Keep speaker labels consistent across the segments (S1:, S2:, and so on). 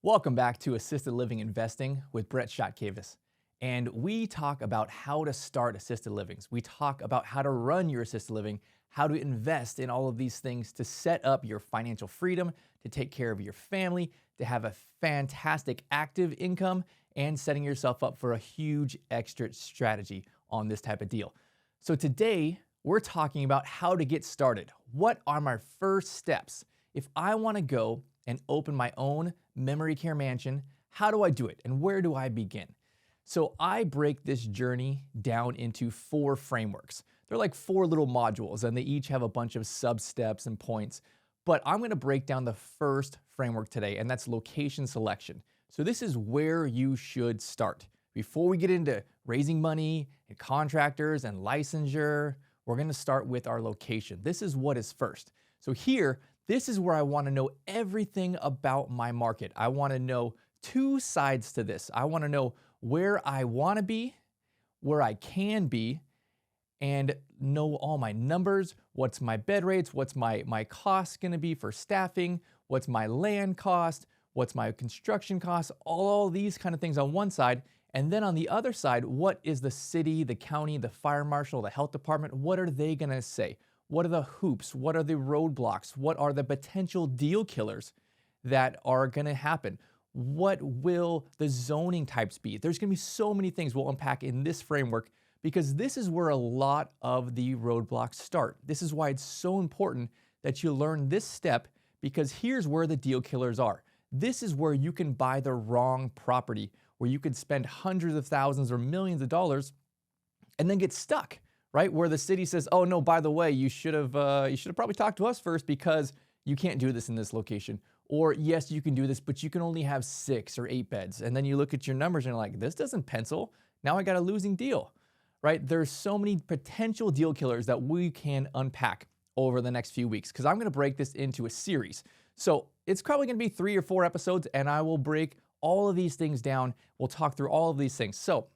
S1: Welcome back to Assisted Living Investing with Brett Chotkevys. And we talk about how to start assisted livings. We talk about how to run your assisted living, how to invest in all of these things to set up your financial freedom, to take care of your family, to have a fantastic active income, and setting yourself up for a huge extra strategy on this type of deal. So today, we're talking about how to get started. What are my first steps? If I want to go and open my own memory care mansion, how do I do it and where do I begin? So I break this journey down into 4 frameworks. They're like 4 little modules and they each have a bunch of sub steps and points. But I'm going to break down the first framework today, and that's location selection. So this is where you should start. Before we get into raising money and contractors and licensure, we're going to start with our location. This is what is first. So here, this is where I want to know everything about my market. I want to know 2 sides to this. I want to know where I want to be, where I can be, and know all my numbers. What's my bed rates? What's my cost going to be for staffing? What's my land cost? What's my construction cost? All these kind of things on one side. And then on the other side, what is the city, the county, the fire marshal, the health department? What are they going to say? What are the hoops? What are the roadblocks? What are the potential deal killers that are going to happen? What will the zoning types be? There's going to be so many things we'll unpack in this framework because this is where a lot of the roadblocks start. This is why it's so important that you learn this step, because here's where the deal killers are. This is where you can buy the wrong property, where you could spend hundreds of thousands or millions of dollars and then get stuck. Right? Where the city says, oh no, by the way, you should have probably talked to us first because you can't do this in this location. Or yes, you can do this, but you can only have 6 or 8 beds. And then you look at your numbers and you're like, this doesn't pencil. Now I got a losing deal, right? There's so many potential deal killers that we can unpack over the next few weeks because I'm going to break this into a series. So it's probably going to be 3 or 4 episodes and I will break all of these things down. We'll talk through all of these things. So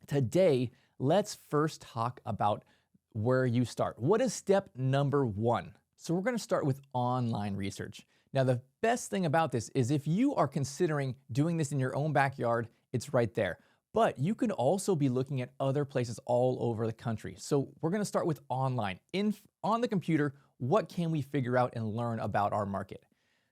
S1: today, let's first talk about where you start. What is step number 1? So we're going to start with online research. Now, the best thing about this is if you are considering doing this in your own backyard, it's right there. But you can also be looking at other places all over the country. So we're going to start with online. On the computer, what can we figure out and learn about our market?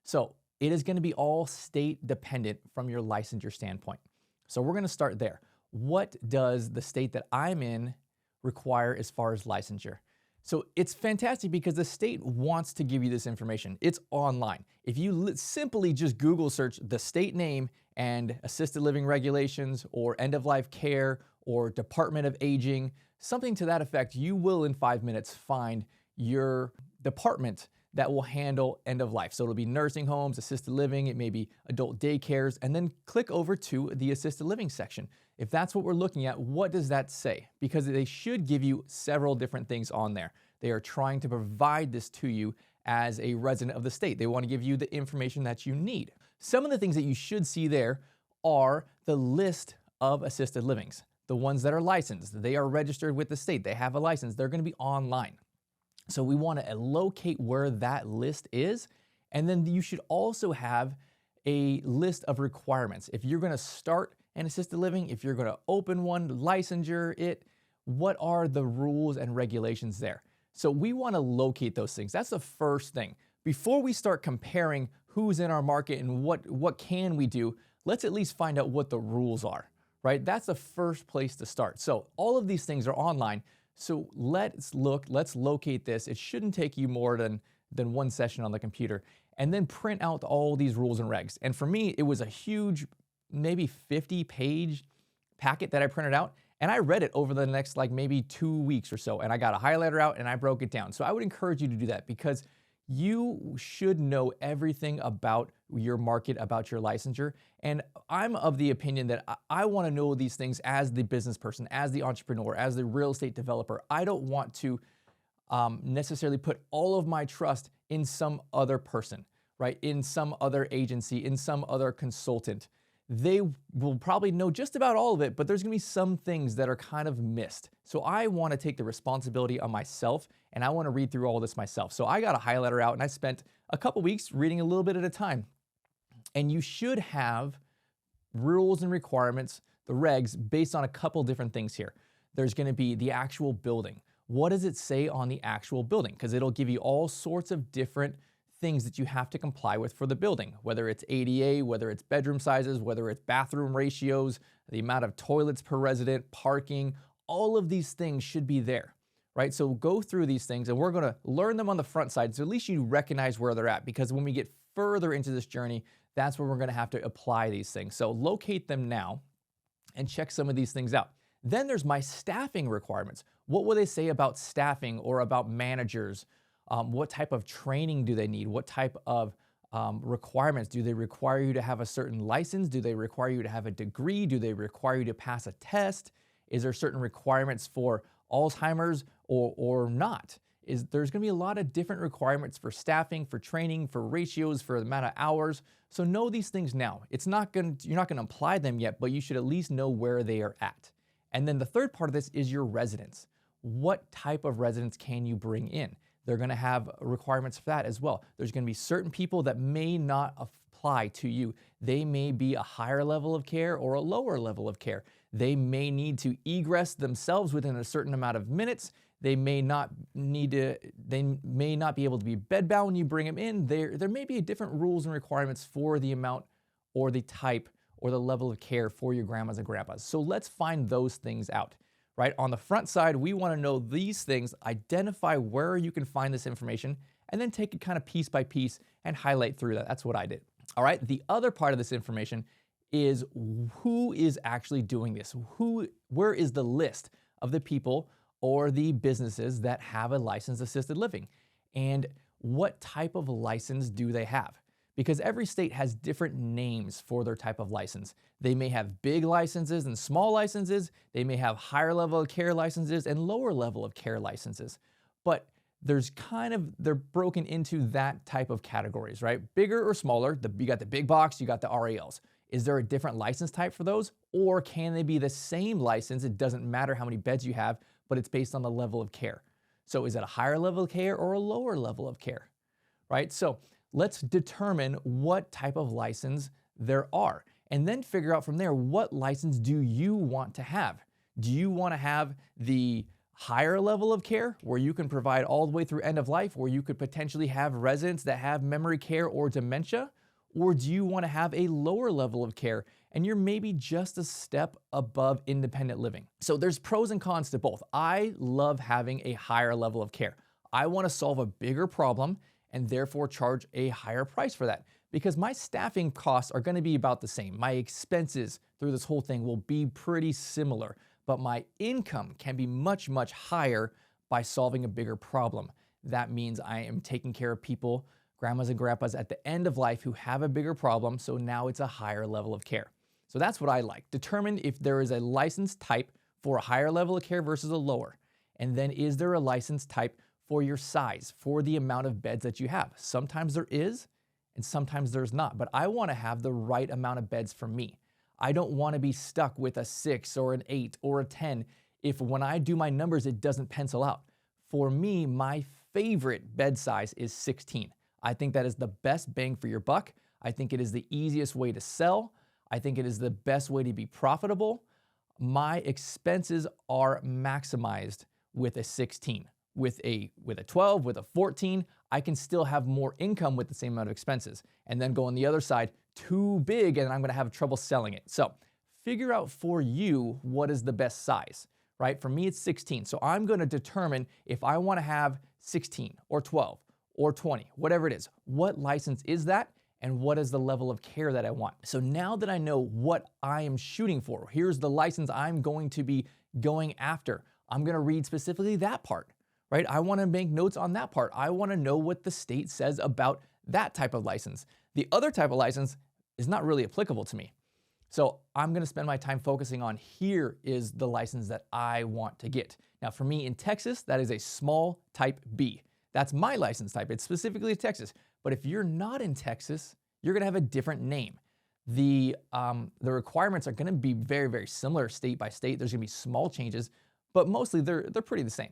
S1: So it is going to be all state dependent from your licensure standpoint. So we're going to start there. What does the state that I'm in require as far as licensure? So it's fantastic because the state wants to give you this information. It's online. If you simply just Google search the state name and assisted living regulations or end-of-life care or Department of Aging, something to that effect, you will in 5 minutes find your department that will handle end of life. So it'll be nursing homes, assisted living, it may be adult daycares, and then click over to the assisted living section. If that's what we're looking at, what does that say? Because they should give you several different things on there. They are trying to provide this to you as a resident of the state. They want to give you the information that you need. Some of the things that you should see there are the list of assisted livings. The ones that are licensed, they are registered with the state, they have a license, they're going to be online. So we want to locate where that list is. And then you should also have a list of requirements. If you're going to start an assisted living, if you're going to open one, licensure it, what are the rules and regulations there? So we want to locate those things. That's the first thing. Before we start comparing who's in our market and what can we do, let's at least find out what the rules are, right? That's the first place to start. So all of these things are online. So let's locate this. It shouldn't take you more than 1 session on the computer, and then print out all these rules and regs. And for me, it was a huge, maybe 50-page packet that I printed out, and I read it over the next maybe 2 weeks or so, and I got a highlighter out and I broke it down. So I would encourage you to do that because you should know everything about your market, about your licensure. And I'm of the opinion that I want to know these things as the business person, as the entrepreneur, as the real estate developer. I don't want to necessarily put all of my trust in some other person, right? In some other agency, in some other consultant. They will probably know just about all of it, but there's going to be some things that are kind of missed. So I want to take the responsibility on myself, and I want to read through all this myself. So I got a highlighter out, and I spent a couple weeks reading a little bit at a time. And you should have rules and requirements, the regs, based on a couple different things here. There's going to be the actual building. What does it say on the actual building? Because it'll give you all sorts of different things that you have to comply with for the building, whether it's ADA, whether it's bedroom sizes, whether it's bathroom ratios, the amount of toilets per resident, parking, all of these things should be there, right? So go through these things, and we're going to learn them on the front side, so at least you recognize where they're at, because when we get further into this journey, that's where we're going to have to apply these things. So locate them now and check some of these things out. Then there's my staffing requirements. What will they say about staffing or about managers? What type of training do they need? What type of requirements? Do they require you to have a certain license? Do they require you to have a degree? Do they require you to pass a test? Is there certain requirements for Alzheimer's or not? There's going to be a lot of different requirements for staffing, for training, for ratios, for the amount of hours. So know these things now. You're not going to apply them yet, but you should at least know where they are at. And then the third part of this is your residence. What type of residence can you bring in? They're going to have requirements for that as well. There's going to be certain people that may not apply to you. They may be a higher level of care or a lower level of care. They may need to egress themselves within a certain amount of minutes. They may not be able to be bedbound when you bring them in. There may be different rules and requirements for the amount or the type or the level of care for your grandmas and grandpas. So let's find those things out, right? On the front side, we want to know these things, identify where you can find this information, and then take it kind of piece by piece and highlight through that. That's what I did. All right, the other part of this information is who is actually doing this? Where is the list of the people or the businesses that have a licensed assisted living? And what type of license do they have? Because every state has different names for their type of license. They may have big licenses and small licenses. They may have higher level of care licenses and lower level of care licenses. But they're broken into that type of categories, right? Bigger or smaller, you got the big box, you got the RALs. Is there a different license type for those? Or can they be the same license? It doesn't matter how many beds you have, but it's based on the level of care. So is it a higher level of care or a lower level of care, right? So let's determine what type of license there are, and then figure out from there, what license do you want to have? Do you want to have the higher level of care where you can provide all the way through end of life, where you could potentially have residents that have memory care or dementia? Or do you want to have a lower level of care and you're maybe just a step above independent living? So there's pros and cons to both. I love having a higher level of care. I want to solve a bigger problem and therefore charge a higher price for that, because my staffing costs are going to be about the same. My expenses through this whole thing will be pretty similar, but my income can be much, much higher by solving a bigger problem. That means I am taking care of people, grandmas and grandpas at the end of life who have a bigger problem, so now it's a higher level of care. So that's what I like. Determine if there is a license type for a higher level of care versus a lower. And then is there a license type for your size, for the amount of beds that you have? Sometimes there is, and sometimes there's not, but I want to have the right amount of beds for me. I don't want to be stuck with a 6 or an 8 or a 10 if when I do my numbers, it doesn't pencil out. For me, my favorite bed size is 16. I think that is the best bang for your buck. I think it is the easiest way to sell. I think it is the best way to be profitable. My expenses are maximized with a 16. With a 12, with a 14, I can still have more income with the same amount of expenses. And then go on the other side, too big, and I'm going to have trouble selling it. So figure out for you what is the best size, right? For me, it's 16. So I'm going to determine if I want to have 16 or 12 or 20, whatever it is. What license is that? And what is the level of care that I want? So now that I know what I am shooting for, here's the license I'm going to be going after. I'm going to read specifically that part, right? I want to make notes on that part. I want to know what the state says about that type of license. The other type of license is not really applicable to me. So I'm going to spend my time focusing on, here is the license that I want to get. Now for me in Texas, that is a small type B. That's my license type. It's specifically Texas. But if you're not in Texas, you're going to have a different name. The requirements are going to be very, very similar state by state. There's going to be small changes, but mostly they're pretty the same.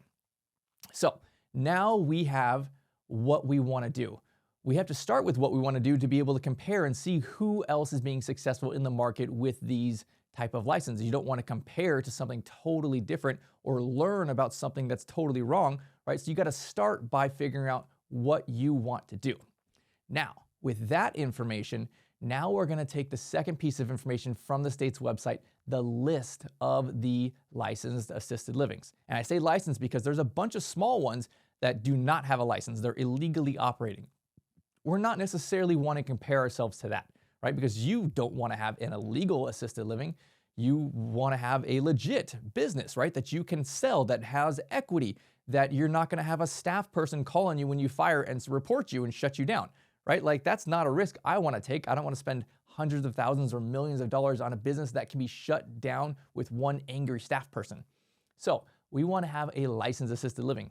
S1: So now we have what we want to do. we have to start with what we want to do to be able to compare and see who else is being successful in the market with these type of licenses. You don't want to compare to something totally different or learn about something that's totally wrong, right? So you got to start by figuring out what you want to do. Now, with that information, now we're going to take the second piece of information from the state's website, the list of the licensed assisted livings. And I say licensed because there's a bunch of small ones that do not have a license. They're illegally operating. We're not necessarily want to compare ourselves to that, right? Because you don't want to have an illegal assisted living. You want to have a legit business, right? That you can sell, that has equity, that you're not going to have a staff person call on you when you fire and report you and shut you down, right? Like that's not a risk I want to take. I don't want to spend hundreds of thousands or millions of dollars on a business that can be shut down with one angry staff person. So we want to have a licensed assisted living.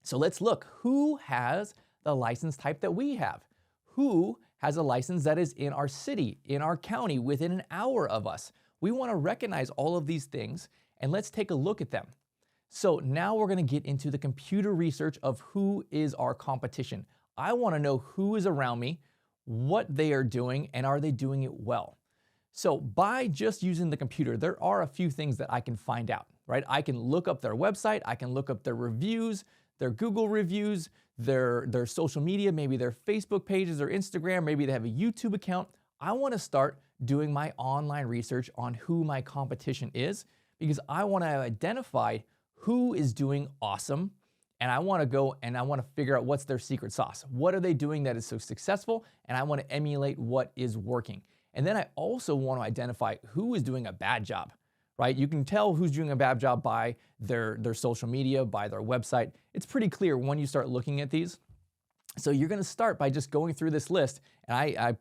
S1: So let's look, who has the license type that we have? Who has a license that is in our city, in our county, within an hour of us? We want to recognize all of these things and let's take a look at them. So now we're going to get into the computer research of who is our competition. I want to know who is around me, what they are doing, and are they doing it well? So by just using the computer, there are a few things that I can find out, right? I can look up their website, I can look up their reviews, their Google reviews, their social media, maybe their Facebook pages or Instagram, maybe they have a YouTube account. I want to start doing my online research on who my competition is because I want to identify who is doing awesome, and I want to go and I want to figure out what's their secret sauce. What are they doing that is so successful? And I want to emulate what is working. And then I also want to identify who is doing a bad job, right? You can tell who's doing a bad job by their social media, by their website. It's pretty clear when you start looking at these. So you're going to start by just going through this list, and I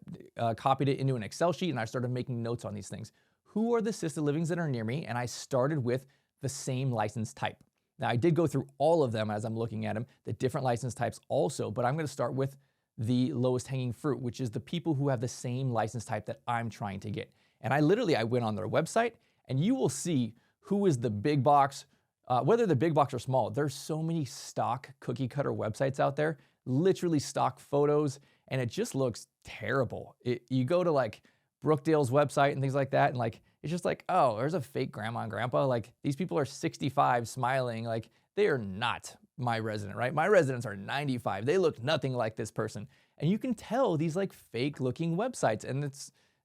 S1: copied it into an Excel sheet and I started making notes on these things. Who are the assisted livings that are near me? And I started with the same license type. Now I did go through all of them as I'm looking at them, the different license types also, but I'm going to start with the lowest hanging fruit, which is the people who have the same license type that I'm trying to get. And I went on their website and you will see who is the big box, whether the big box or small. There's so many stock cookie cutter websites out there, literally stock photos, and it just looks terrible. You go to like Brookdale's website and things like that, and like it's just like, oh, there's a fake grandma and grandpa. Like these people are 65 smiling. Like they are not my resident, right? My residents are 95. They look nothing like this person. And you can tell these like fake looking websites, and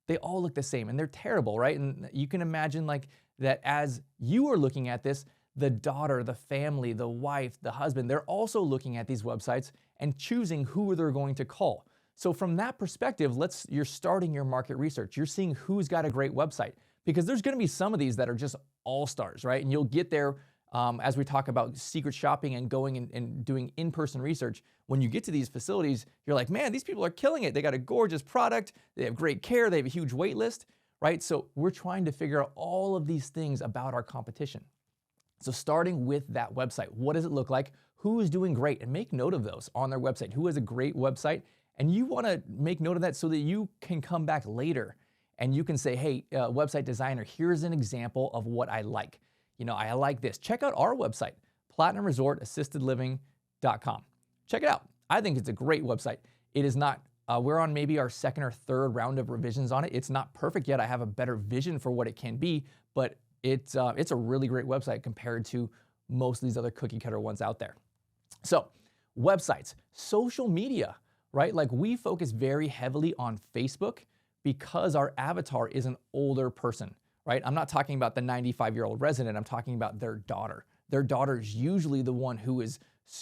S1: they all look the same and they're terrible, right? And you can imagine like that as you are looking at this, the daughter, the family, the wife, the husband, they're also looking at these websites and choosing who they're going to call. So from that perspective, you're starting your market research. You're seeing who's got a great website, because there's going to be some of these that are just all stars, right? And you'll get there as we talk about secret shopping and going and doing in-person research. When you get to these facilities, you're like, man, these people are killing it. They got a gorgeous product. They have great care. They have a huge wait list, right? So we're trying to figure out all of these things about our competition. So starting with that website, what does it look like? Who is doing great? And make note of those on their website. Who has a great website? And you want to make note of that so that you can come back later and you can say, hey, website designer, here's an example of what I like. You know, I like this. Check out our website, platinumresortassistedliving.com. Check it out. I think it's a great website. It is not, we're on maybe our second or third round of revisions on it. It's not perfect yet. I have a better vision for what it can be, but it's a really great website compared to most of these other cookie cutter ones out there. So websites, social media, right? Like we focus very heavily on Facebook because our avatar is an older person, right? I'm not talking about the 95-year-old resident. I'm talking about their daughter. Their daughter is usually the one who is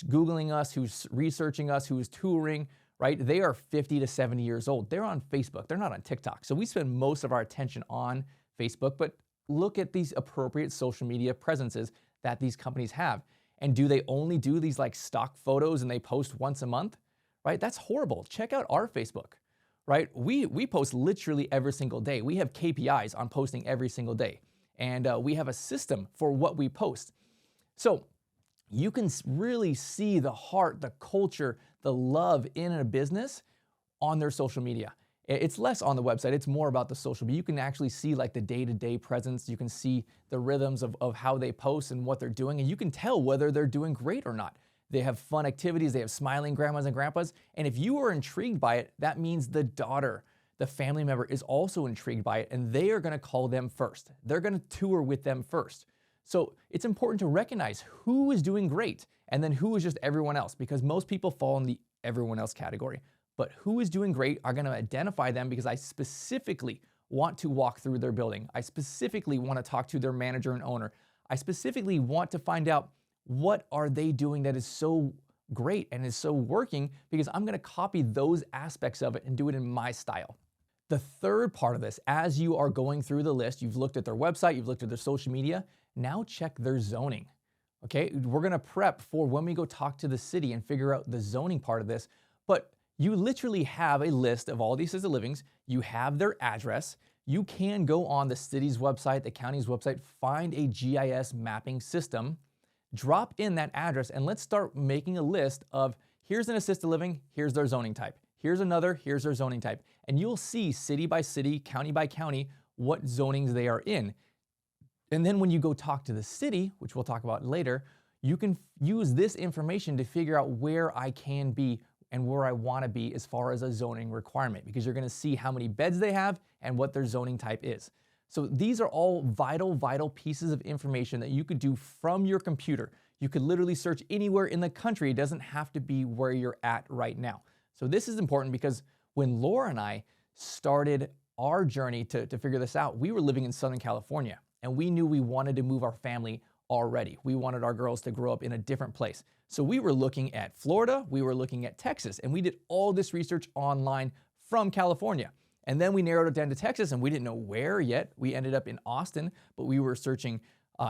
S1: Googling us, who's researching us, who is touring, right? They are 50 to 70 years old. They're on Facebook. They're not on TikTok. So we spend most of our attention on Facebook, but look at these appropriate social media presences that these companies have. And do they only do these like stock photos and they post once a month, right? That's horrible. Check out our Facebook, right? We post literally every single day. We have KPIs on posting every single day. And we have a system for what we post. So you can really see the heart, the culture, the love in a business on their social media. It's less on the website. It's more about the social, but you can actually see like the day-to-day presence. You can see the rhythms of how they post and what they're doing, and you can tell whether they're doing great or not. They have fun activities. They have smiling grandmas and grandpas. And if you are intrigued by it, that means the daughter, the family member, is also intrigued by it, and they are going to call them first. They're going to tour with them first. So it's important to recognize who is doing great and then who is just everyone else, because most people fall in the everyone else category. But who is doing great are going to identify them because I specifically want to walk through their building. I specifically want to talk to their manager and owner. I specifically want to find out what are they doing that is so great and is so working, because I'm going to copy those aspects of it and do it in my style. The third part of this, as you are going through the list, you've looked at their website, you've looked at their social media, now check their zoning. Okay, we're going to prep for when we go talk to the city and figure out the zoning part of this, but you literally have a list of all these assisted livings. You have their address. You can go on the city's website, the county's website, find a GIS mapping system, drop in that address, and let's start making a list of here's an assisted living, here's their zoning type. Here's another, here's their zoning type. And you'll see city by city, county by county, what zonings they are in. And then when you go talk to the city, which we'll talk about later, you can use this information to figure out where I can be and where I want to be as far as a zoning requirement, because you're going to see how many beds they have and what their zoning type is. So these are all vital pieces of information that you could do from your computer. You could literally search anywhere in the country. It doesn't have to be where you're at right now. So this is important because when Laura and I started our journey to figure this out, we were living in Southern California, and we knew we wanted to move our family already. We wanted our girls to grow up in a different place. So we were looking at Florida, we were looking at Texas, and we did all this research online from California. And then we narrowed it down to Texas, and we didn't know where yet. We ended up in Austin, but we were searching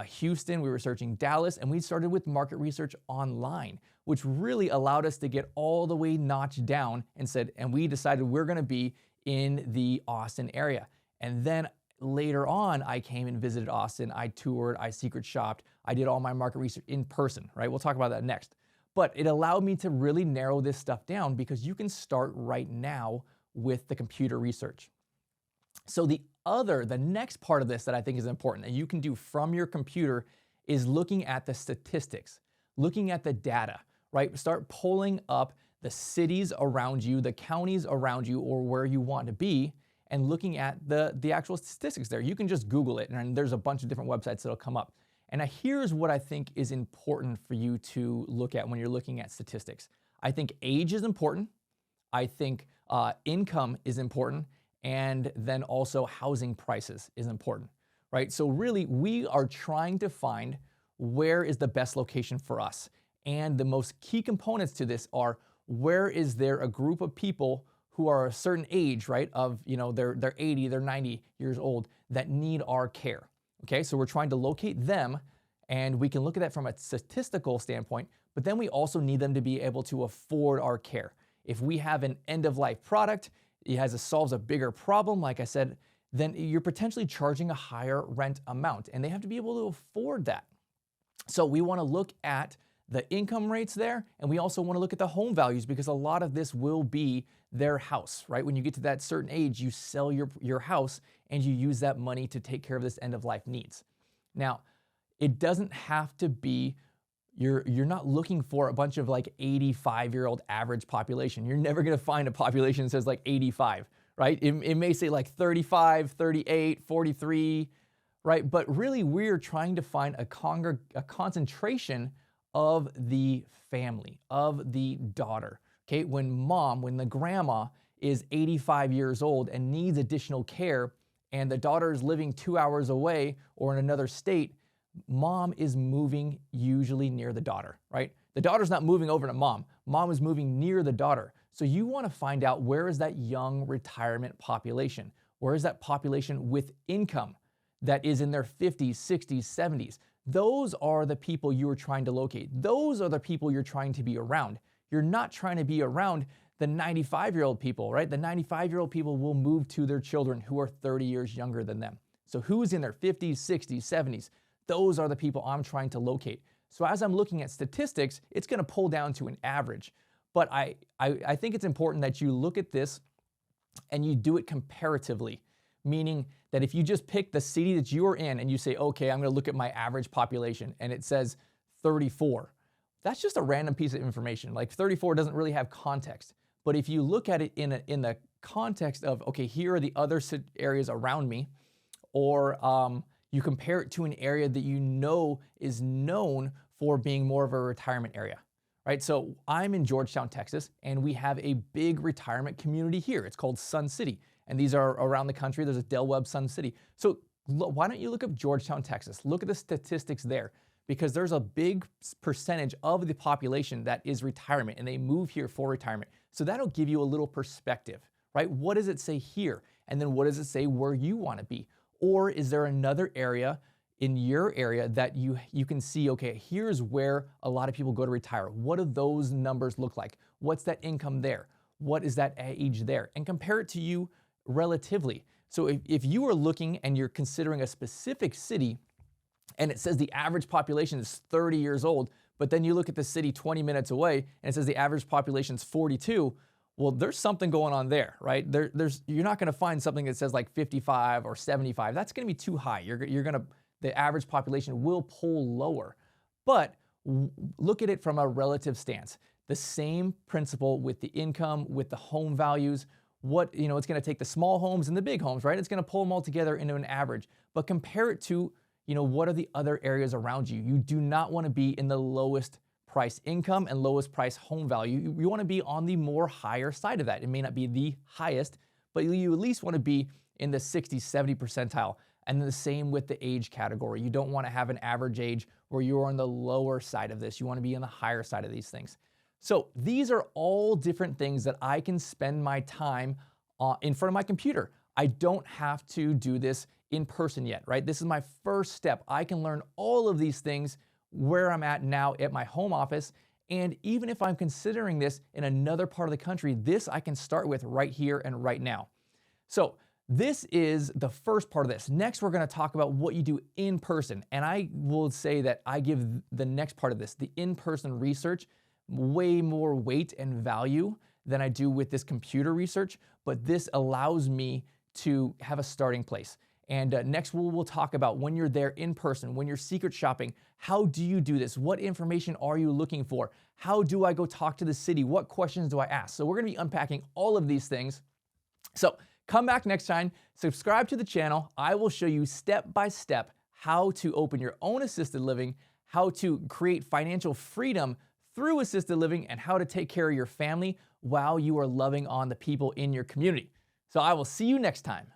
S1: Houston, we were searching Dallas, and we started with market research online, which really allowed us to get all the way notched down and we decided we're going to be in the Austin area. And then later on, I came and visited Austin. I toured, I secret shopped, I did all my market research in person, right? We'll talk about that next. But it allowed me to really narrow this stuff down because you can start right now with the computer research. So the next part of this that I think is important that you can do from your computer is looking at the statistics, looking at the data, right? Start pulling up the cities around you, the counties around you, or where you want to be, and looking at the actual statistics there. You can just Google it, and there's a bunch of different websites that'll come up. And here's what I think is important for you to look at when you're looking at statistics. I think age is important. I think income is important. And then also housing prices is important, right? So really, we are trying to find where is the best location for us. And the most key components to this are, where is there a group of people who are a certain age, right? Of, they're 80, they're 90 years old that need our care. Okay, so we're trying to locate them, and we can look at that from a statistical standpoint, but then we also need them to be able to afford our care. If we have an end-of-life product, it solves a bigger problem, like I said, then you're potentially charging a higher rent amount, and they have to be able to afford that. So we want to look at the income rates there, and we also want to look at the home values, because a lot of this will be their house, right? When you get to that certain age, you sell your house and you use that money to take care of this end-of-life needs. Now, it doesn't have to be, you're not looking for a bunch of like 85-year-old average population. You're never going to find a population that says like 85, right? It may say like 35, 38, 43, right? But really, we're trying to find a concentration of the family, of the daughter. Okay, when the grandma is 85 years old and needs additional care, and the daughter is living 2 hours away or in another state, mom is moving usually near the daughter, right? The daughter's not moving over to mom. Mom is moving near the daughter. So you want to find out, where is that young retirement population? Where is that population with income that is in their 50s, 60s, 70s? Those are the people you are trying to locate. Those are the people you're trying to be around. You're not trying to be around the 95-year-old people, right? The 95-year-old people will move to their children who are 30 years younger than them. So who's in their 50s, 60s, 70s? Those are the people I'm trying to locate. So as I'm looking at statistics, it's going to pull down to an average. But I think it's important that you look at this and you do it comparatively, meaning that if you just pick the city that you are in and you say, okay, I'm going to look at my average population, and it says 34. that's just a random piece of information. Like 34 doesn't really have context. But if you look at it in the context of, okay, here are the other areas around me, or you compare it to an area that you know is known for being more of a retirement area, right? So I'm in Georgetown, Texas, and we have a big retirement community here. It's called Sun City, and these are around the country. There's a Del Webb Sun City. So why don't you look up Georgetown, Texas? Look at the statistics there, because there's a big percentage of the population that is retirement, and they move here for retirement. So that'll give you a little perspective, right? What does it say here? And then what does it say where you want to be? Or is there another area in your area that you can see, okay, here's where a lot of people go to retire. What do those numbers look like? What's that income there? What is that age there? And compare it to you relatively. So if you are looking and you're considering a specific city and it says the average population is 30 years old, but then you look at the city 20 minutes away and it says the average population is 42, well, there's something going on there, right? You're not going to find something that says like 55 or 75. That's going to be too high. The average population will pull lower. But look at it from a relative stance. The same principle with the income, with the home values. It's going to take the small homes and the big homes, right? It's going to pull them all together into an average. But compare it to, what are the other areas around you? You do not want to be in the lowest price income and lowest price home value. You want to be on the more higher side of that. It may not be the highest, but you at least want to be in the 60, 70 percentile. And then the same with the age category. You don't want to have an average age where you're on the lower side of this. You want to be on the higher side of these things. So these are all different things that I can spend my time in front of my computer. I don't have to do this in person yet, right? This is my first step. I can learn all of these things where I'm at now at my home office. And even if I'm considering this in another part of the country, this I can start with right here and right now. So this is the first part of this. Next, we're going to talk about what you do in person. And I will say that I give the next part of this, the in-person research, way more weight and value than I do with this computer research. But this allows me to have a starting place. And next, we'll talk about when you're there in person, when you're secret shopping, how do you do this? What information are you looking for? How do I go talk to the city? What questions do I ask? So we're going to be unpacking all of these things. So come back next time, subscribe to the channel. I will show you step by step how to open your own assisted living, how to create financial freedom through assisted living, and how to take care of your family while you are loving on the people in your community. So I will see you next time.